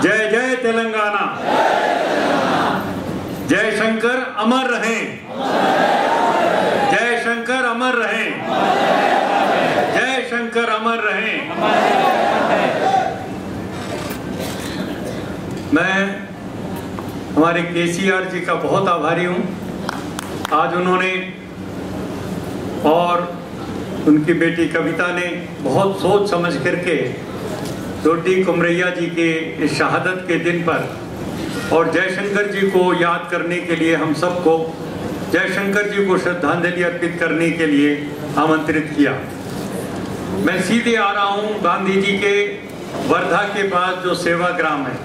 जय जय तेलंगाना, जय शंकर अमर रहें, जय शंकर अमर रहें, जय शंकर अमर रहें। मैं हमारे केसीआर जी का बहुत आभारी हूं। आज उन्होंने और उनकी बेटी कविता ने बहुत सोच समझ करके डोडी कुमरैया जी के इस शहादत के दिन पर और जयशंकर जी को याद करने के लिए हम सबको जयशंकर जी को श्रद्धांजलि अर्पित करने के लिए आमंत्रित किया। मैं सीधे आ रहा हूँ गांधी जी के वर्धा के पास जो सेवाग्राम है,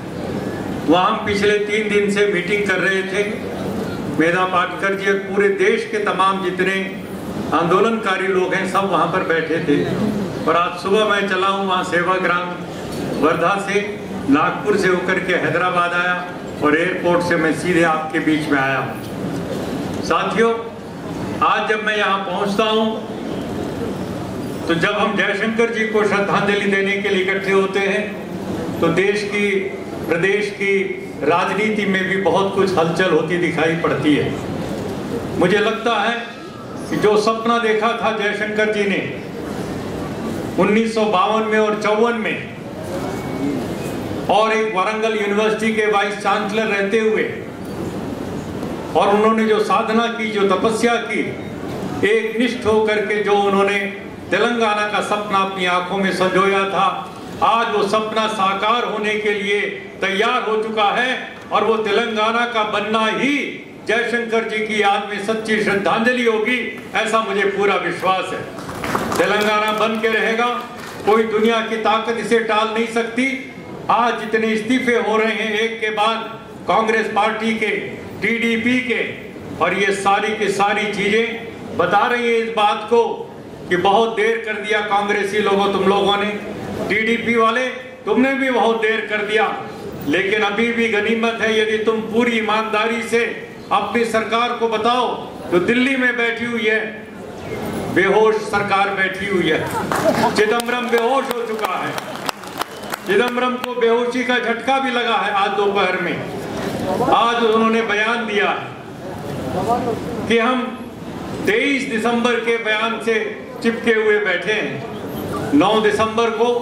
वहाँ हम पिछले 3 दिन से मीटिंग कर रहे थे। मेधा पाटकर जी और पूरे देश के तमाम जितने आंदोलनकारी लोग हैं सब वहाँ पर बैठे थे। और आज सुबह मैं चला हूँ वहाँ सेवाग्राम, वर्धा से नागपुर से होकर के हैदराबाद आया और एयरपोर्ट से मैं सीधे आपके बीच में आया हूँ। साथियों, आज जब मैं यहाँ पहुँचता हूँ तो जब हम जयशंकर जी को श्रद्धांजलि देने के लिए इकट्ठे होते हैं तो देश की, प्रदेश की राजनीति में भी बहुत कुछ हलचल होती दिखाई पड़ती है। मुझे लगता है कि जो सपना देखा था जयशंकर जी ने 1952 में और 54 में और एक वारंगल यूनिवर्सिटी के वाइस चांसलर रहते हुए, और उन्होंने जो साधना की, जो तपस्या की, एक निष्ठ होकर के जो उन्होंने तेलंगाना का सपना अपनी आंखों में संजोया था, आज वो सपना साकार होने के लिए तैयार हो चुका है। और वो तेलंगाना का बनना ही जयशंकर जी की याद में सच्ची श्रद्धांजलि होगी, ऐसा मुझे पूरा विश्वास है। तेलंगाना बन के रहेगा, कोई दुनिया की ताकत इसे टाल नहीं सकती। आज जितने इस्तीफे हो रहे हैं एक के बाद, कांग्रेस पार्टी के, टीडीपी के, और ये सारी की सारी चीजें बता रही है इस बात को कि बहुत देर कर दिया कांग्रेसी लोगों, तुम लोगों ने, टीडीपी वाले तुमने भी बहुत देर कर दिया। लेकिन अभी भी गनीमत है यदि तुम पूरी ईमानदारी से अपनी सरकार को बताओ तो दिल्ली में बैठी हुई है बेहोश सरकार बैठी हुई है। चिदम्बरम बेहोश हो चुका है, चिदम्बरम को बेहोशी का झटका भी लगा है आज दोपहर में। आज उन्होंने बयान दिया है कि हम 23 दिसंबर के बयान से चिपके हुए बैठे हैं। 9 दिसंबर को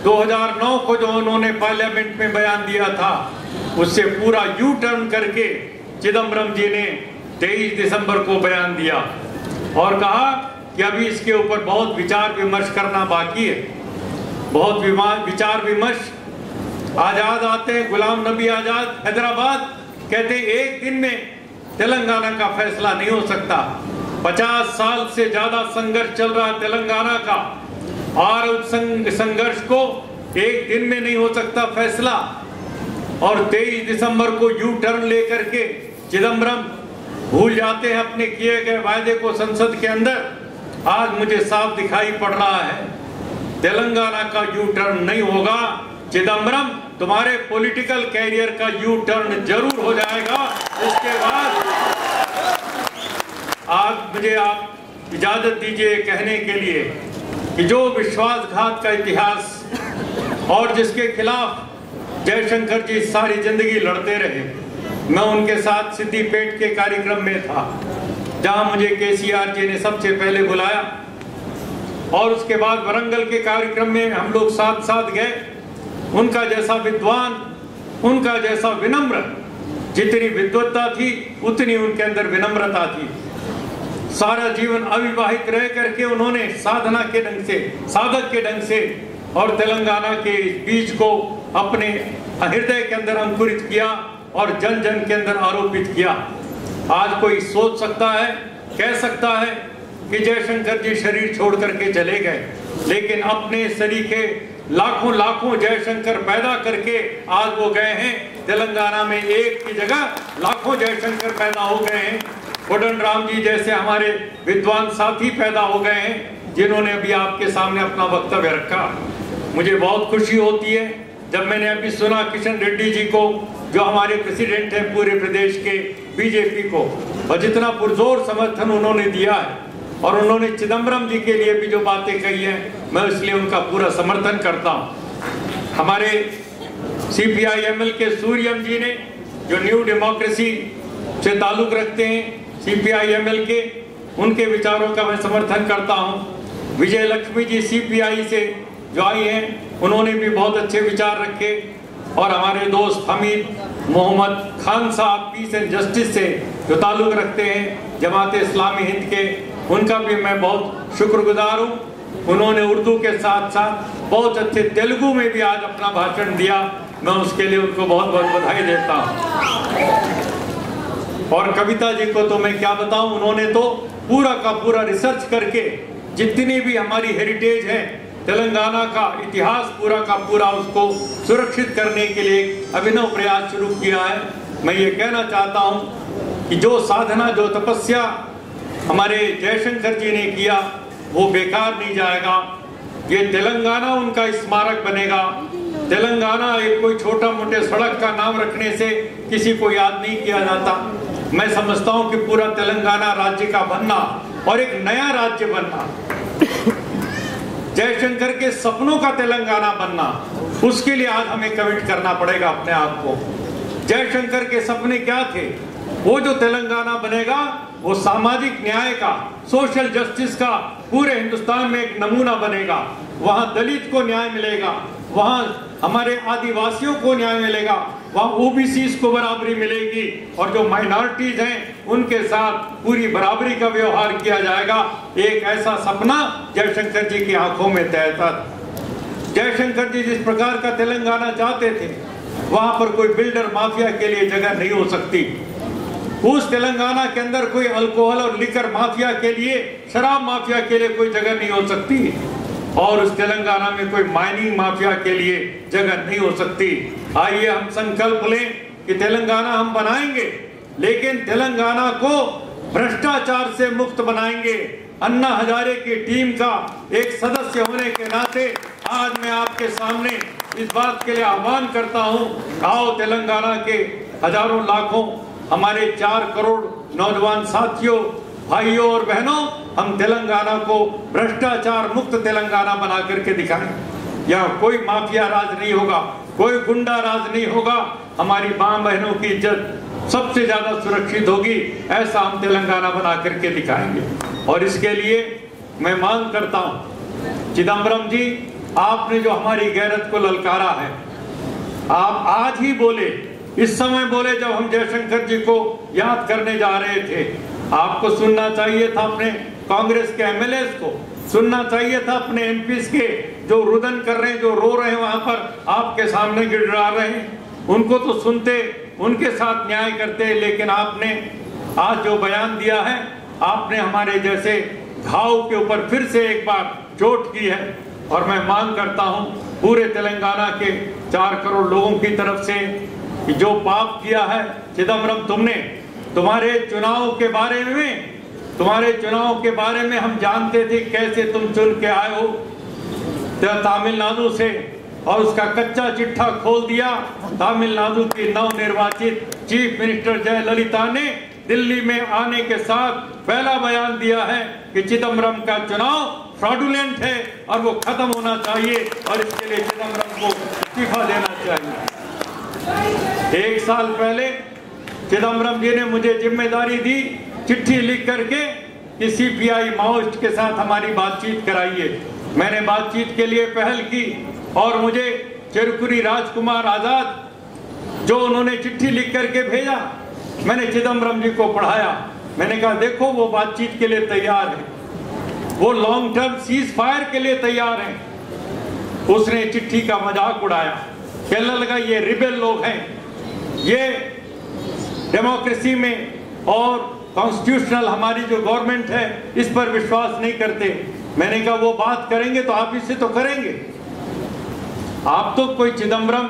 2009 को जो उन्होंने पार्लियामेंट में बयान दिया था, उससे पूरा यू टर्न करके चिदम्बरम जी ने 23 दिसंबर को बयान दिया और कहा कि अभी इसके ऊपर बहुत विचार विमर्श करना बाकी है। बहुत विचार विमर्श। आजाद आते हैं, गुलाम नबी आजाद हैदराबाद, कहते एक दिन में तेलंगाना का फैसला नहीं हो सकता। 50 साल से ज्यादा संघर्ष चल रहा तेलंगाना का, और उस संघर्ष को एक दिन में नहीं हो सकता फैसला। और 23 दिसंबर को यू टर्न लेकर के चिदम्बरम भूल जाते हैं अपने किए गए वायदे को संसद के अंदर। आज मुझे साफ दिखाई पड़ रहा है तेलंगाना का यू टर्न नहीं होगा। चिदम्बरम, तुम्हारे पॉलिटिकल कैरियर का यू टर्न जरूर हो जाएगा। इसके बाद आज मुझे आप इजाजत दीजिए कहने के लिए कि जो विश्वासघात का इतिहास और जिसके खिलाफ जयशंकर जी सारी जिंदगी लड़ते रहे, मैं उनके साथ सिद्दीपेट के कार्यक्रम में था जहां मुझे केसीआर जी ने सबसे पहले बुलाया, और उसके बाद वारंगल के कार्यक्रम में हम लोग साथ साथ गए। उनका जैसा विद्वान, उनका जैसा विनम्र, जितनी विद्वत्ता थी उतनी उनके अंदर विनम्रता थी। सारा जीवन अविवाहित रह करके उन्होंने साधना के ढंग से, साधक के ढंग से और तेलंगाना के बीज को अपने हृदय के अंदर अंकुरित किया और जन जन के अंदर आरोपित किया। आज कोई सोच सकता है, कह सकता है कि जयशंकर जी शरीर छोड़ करके चले गए, लेकिन अपने सरीखे लाखों लाखों जयशंकर पैदा करके आज वो गए हैं। तेलंगाना में एक की जगह लाखों जयशंकर पैदा हो गए हैं। कोदंड राम जी जैसे हमारे विद्वान साथी पैदा हो गए हैं जिन्होंने अभी आपके सामने अपना वक्तव्य रखा। मुझे बहुत खुशी होती है जब मैंने अभी सुना किशन रेड्डी जी को, जो हमारे प्रेसिडेंट हैं पूरे प्रदेश के बीजेपी को, और जितना पुरजोर समर्थन उन्होंने दिया है, और उन्होंने चिदम्बरम जी के लिए भी जो बातें कही हैं, मैं इसलिए उनका पूरा समर्थन करता हूं। हमारे CPI-ML के सूर्यम जी ने, जो न्यू डेमोक्रेसी से ताल्लुक रखते हैं CPI-ML के, उनके विचारों का मैं समर्थन करता हूं। विजय लक्ष्मी जी CPI से जो आई हैं, उन्होंने भी बहुत अच्छे विचार रखे। और हमारे दोस्त हमीद मोहम्मद खान साहब पीस एंड जस्टिस से जो ताल्लुक रखते हैं जमात इस्लामी हिंद के, उनका भी मैं बहुत शुक्रगुजार हूँ। उन्होंने उर्दू के साथ साथ बहुत अच्छे तेलुगु में भी आज अपना भाषण दिया, मैं उसके लिए उनको बहुत बहुत बधाई देता हूँ। और कविता जी को तो मैं क्या बताऊं, उन्होंने तो पूरा का पूरा रिसर्च करके जितनी भी हमारी हेरिटेज है, तेलंगाना का इतिहास पूरा का पूरा उसको सुरक्षित करने के लिए अभिनव प्रयास शुरू किया है। मैं ये कहना चाहता हूँ कि जो साधना, जो तपस्या हमारे जयशंकर जी ने किया, वो बेकार नहीं जाएगा। ये तेलंगाना उनका स्मारक बनेगा। तेलंगाना एक कोई छोटा मोटे सड़क का नाम रखने से किसी को याद नहीं किया जाता। मैं समझता हूँ कि पूरा तेलंगाना राज्य का बनना और एक नया राज्य बनना, जयशंकर के सपनों का तेलंगाना बनना, उसके लिए आज हमें कमिट करना पड़ेगा अपने आप को। जयशंकर के सपने क्या थे? वो जो तेलंगाना बनेगा वो सामाजिक न्याय का, सोशल जस्टिस का पूरे हिंदुस्तान में एक नमूना बनेगा। वहां दलित को न्याय मिलेगा, वहां हमारे आदिवासियों को न्याय मिलेगा, वहां ओबीसी को बराबरी मिलेगी और जो माइनॉरिटीज हैं उनके साथ पूरी बराबरी का व्यवहार किया जाएगा। एक ऐसा सपना जयशंकर जी की आंखों में तैरता था। जयशंकर जी जिस प्रकार का तेलंगाना चाहते थे, वहां पर कोई बिल्डर माफिया के लिए जगह नहीं हो सकती। उस तेलंगाना के अंदर कोई अल्कोहल और लिकर माफिया के लिए, शराब माफिया के लिए कोई जगह नहीं हो सकती। और उस तेलंगाना में कोई माइनिंग माफिया के लिए जगह नहीं हो सकती। आइए हम संकल्प लें कि तेलंगाना हम बनाएंगे, लेकिन तेलंगाना को भ्रष्टाचार से मुक्त बनाएंगे। अन्ना हजारे की टीम का एक सदस्य होने के नाते आज मैं आपके सामने इस बात के लिए आह्वान करता हूं, आओ तेलंगाना के हजारों लाखों हमारे 4 करोड़ नौजवान साथियों, भाइयों और बहनों, हम तेलंगाना को भ्रष्टाचार मुक्त तेलंगाना बना करके दिखाएं। यहाँ कोई माफिया राज नहीं होगा, कोई गुंडा राज नहीं होगा। हमारी मां बहनों की इज्जत सबसे ज्यादा सुरक्षित होगी। ऐसा हम तेलंगाना बना करके दिखाएंगे। और इसके लिए मैं मांग करता हूं, चिदम्बरम जी, आपने जो हमारी गैरत को ललकारा है, आप आज ही बोले, इस समय बोले जब हम जयशंकर जी को याद करने जा रहे थे। आपको सुनना चाहिए था अपने कांग्रेस के एमएलएस को, सुनना चाहिए था अपने एमपीस के जो रुदन कर रहे हैं, जो रो रहे हैं वहां पर आपके सामने गिड़गिड़ा रहे हैं। उनको तो सुनते, उनके साथ न्याय करते। लेकिन आपने आज जो बयान दिया है, आपने हमारे जैसे घाव के ऊपर फिर से एक बार चोट की है। और मैं मांग करता हूं पूरे तेलंगाना के 4 करोड़ लोगों की तरफ से कि जो पाप किया है चिदम्बरम तुमने, तुम्हारे चुनाव के बारे में हम जानते थे कैसे तुम चुन के आए हो तमिलनाडु से, और उसका कच्चा चिट्ठा खोल दिया। तमिलनाडु की नवनिर्वाचित चीफ मिनिस्टर जयललिता ने दिल्ली में आने के साथ पहला बयान दिया है कि चिदम्बरम का चुनाव फ्रॉडुलेंट है और वो खत्म होना चाहिए और इसके लिए चिदम्बरम को इस्तीफा देना चाहिए। 1 साल पहले चिदम्बरम जी ने मुझे जिम्मेदारी दी चिट्ठी लिख करके कि सीपीआई माओइस्ट के साथ हमारी बातचीत कराइए। मैंने बातचीत के लिए पहल की और मुझे चिरकुरी राजकुमार आजाद जो उन्होंने चिट्ठी लिख करके भेजा, मैंने चिदम्बरम जी को पढ़ाया। मैंने कहा देखो वो बातचीत के लिए तैयार है, वो लॉन्ग टर्म सीज फायर के लिए तैयार हैं। उसने चिट्ठी का मजाक उड़ाया, कहने लगा ये रिबेल लोग हैं, ये डेमोक्रेसी में और कॉन्स्टिट्यूशनल हमारी जो गवर्नमेंट है इस पर विश्वास नहीं करते। मैंने कहा वो बात करेंगे तो आप इससे तो करेंगे, आप तो कोई चिदम्बरम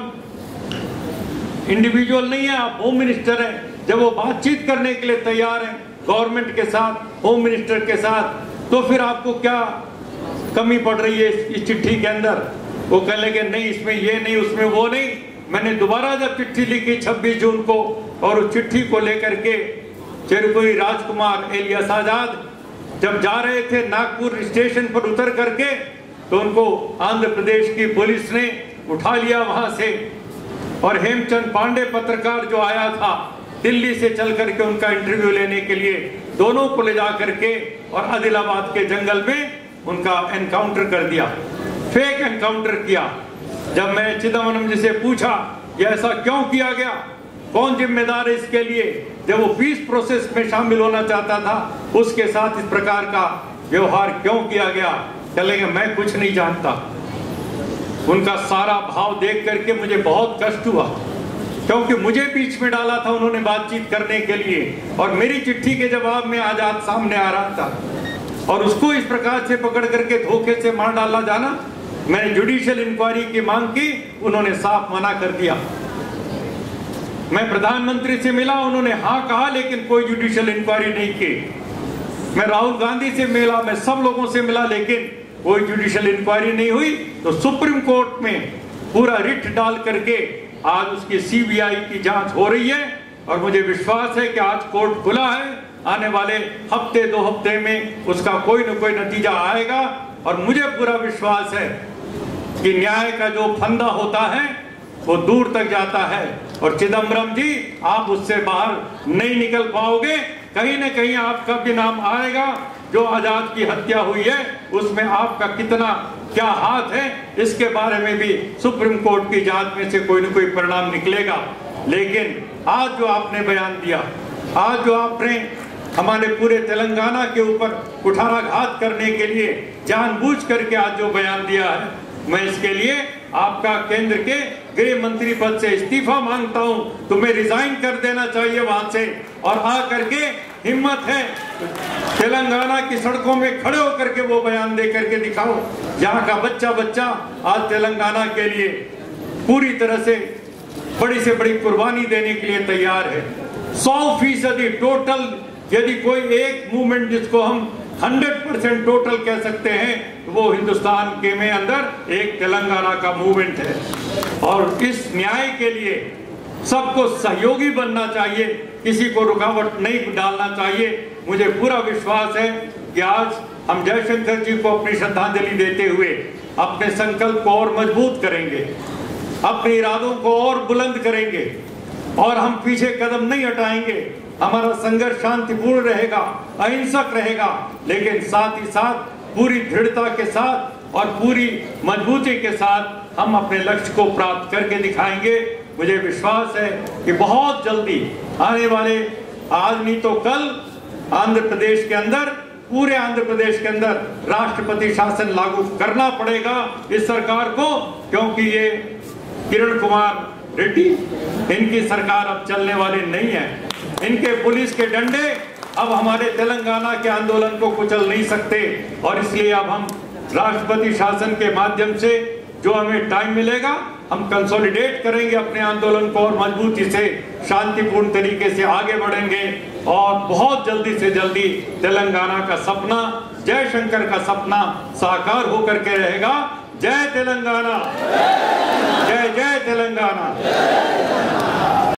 इंडिविजुअल नहीं है, आप होम मिनिस्टर हैं। जब वो बातचीत करने के लिए तैयार हैं गवर्नमेंट के साथ, होम मिनिस्टर के साथ, तो फिर आपको क्या कमी पड़ रही है इस चिट्ठी के अंदर? वो कहने लगे नहीं इसमें ये नहीं, उसमें वो नहीं। मैंने दोबारा जब चिट्ठी लिखी 26 जून को और उस चिट्ठी को लेकर के चिरकुरी राजकुमार एलियास आजाद जब जा रहे थे नागपुर स्टेशन पर उतर करके, तो उनको आंध्र प्रदेश की पुलिस ने उठा लिया वहां से, और हेमचंद पांडे पत्रकार जो आया था दिल्ली से चल करके उनका इंटरव्यू लेने के लिए, दोनों को ले जा करके और आदिलाबाद के जंगल में उनका एनकाउंटर कर दिया, फेक एनकाउंटर किया। जब मैं चिदम्बरम जी से पूछा ये ऐसा क्यों किया गया, कौन जिम्मेदार है इसके लिए, जब वो पीस प्रोसेस में शामिल होना चाहता था उसके साथ इस प्रकार का व्यवहार क्यों किया गया, चलेंगे मैं कुछ नहीं जानता। उनका सारा भाव देख करके मुझे बहुत कष्ट हुआ, क्योंकि मुझे बीच में डाला था उन्होंने बातचीत करने के लिए, और मेरी चिट्ठी के जवाब में आजाद सामने आ रहा था, और उसको इस प्रकार से पकड़ करके धोखे से मार डाला जाना। मैंने जुडिशियल इंक्वायरी की मांग की, उन्होंने साफ मना कर दिया। मैं प्रधानमंत्री से मिला, उन्होंने हाँ कहा, लेकिन कोई जुडिशियल इंक्वायरी नहीं की। मैं राहुल गांधी से मिला, मैं सब लोगों से मिला, लेकिन कोई जुडिशियल इंक्वायरी नहीं हुई। तो सुप्रीम कोर्ट में पूरा रिट डाल करके आज उसकी सीबीआई की जांच हो रही है, और मुझे विश्वास है कि आज कोर्ट खुला है, आने वाले हफ्ते 2 हफ्ते में उसका कोई न कोई नतीजा आएगा। और मुझे पूरा विश्वास है कि न्याय का जो फंदा होता है वो दूर तक जाता है, और चिदम्बरम जी आप उससे बाहर नहीं निकल पाओगे। कहीं न कहीं आपका भी नाम आएगा। जो आजाद की हत्या हुई है उसमें आपका कितना क्या हाथ है, इसके बारे में भी सुप्रीम कोर्ट की जांच में से कोई न कोई परिणाम निकलेगा। लेकिन आज जो आपने बयान दिया, आज जो आपने हमारे पूरे तेलंगाना के ऊपर कुठाराघात करने के लिए जानबूझ करके आज जो बयान दिया है, मैं इसके लिए आपका केंद्र के गृह मंत्री पद से इस्तीफा मांगता हूं। तुम्हें रिजाइन कर देना चाहिए वहां से, और आ करके हिम्मत है तेलंगाना की सड़कों में खड़े होकर के वो बयान दे करके दिखाओ। यहाँ का बच्चा बच्चा आज तेलंगाना के लिए पूरी तरह से बड़ी से बड़ी कुर्बानी देने के लिए तैयार है। 100% टोटल, यदि कोई एक मूवमेंट जिसको हम 100% टोटल कह सकते हैं, वो हिंदुस्तान के में अंदर एक तेलंगाना का मूवमेंट है। और इस न्याय के लिए सबको सहयोगी बनना चाहिए, किसी को रुकावट नहीं डालना चाहिए। मुझे पूरा विश्वास है कि आज हम जयशंकर जी को अपनी श्रद्धांजलि देते हुए अपने संकल्प को और मजबूत करेंगे, अपने इरादों को और बुलंद करेंगे, और हम पीछे कदम नहीं हटाएंगे। हमारा संघर्ष शांतिपूर्ण रहेगा, अहिंसक रहेगा, लेकिन साथ ही साथ पूरी दृढ़ता के साथ और पूरी मजबूती के साथ हम अपने लक्ष्य को प्राप्त करके दिखाएंगे। मुझे विश्वास है कि बहुत जल्दी आने वाले, आज नहीं तो कल, आंध्र प्रदेश के अंदर, पूरे आंध्र प्रदेश के अंदर राष्ट्रपति शासन लागू करना पड़ेगा इस सरकार को, क्योंकि ये किरण कुमार रेड्डी, इनकी सरकार अब चलने वाली नहीं है। इनके पुलिस के डंडे अब हमारे तेलंगाना के आंदोलन को कुचल नहीं सकते, और इसलिए अब हम राष्ट्रपति शासन के माध्यम से जो हमें टाइम मिलेगा, हम कंसोलिडेट करेंगे अपने आंदोलन को, और मजबूती से शांतिपूर्ण तरीके से आगे बढ़ेंगे, और बहुत जल्दी से जल्दी तेलंगाना का सपना, जयशंकर का सपना साकार होकर के रहेगा। जय तेलंगाना, जय जय तेलंगाना।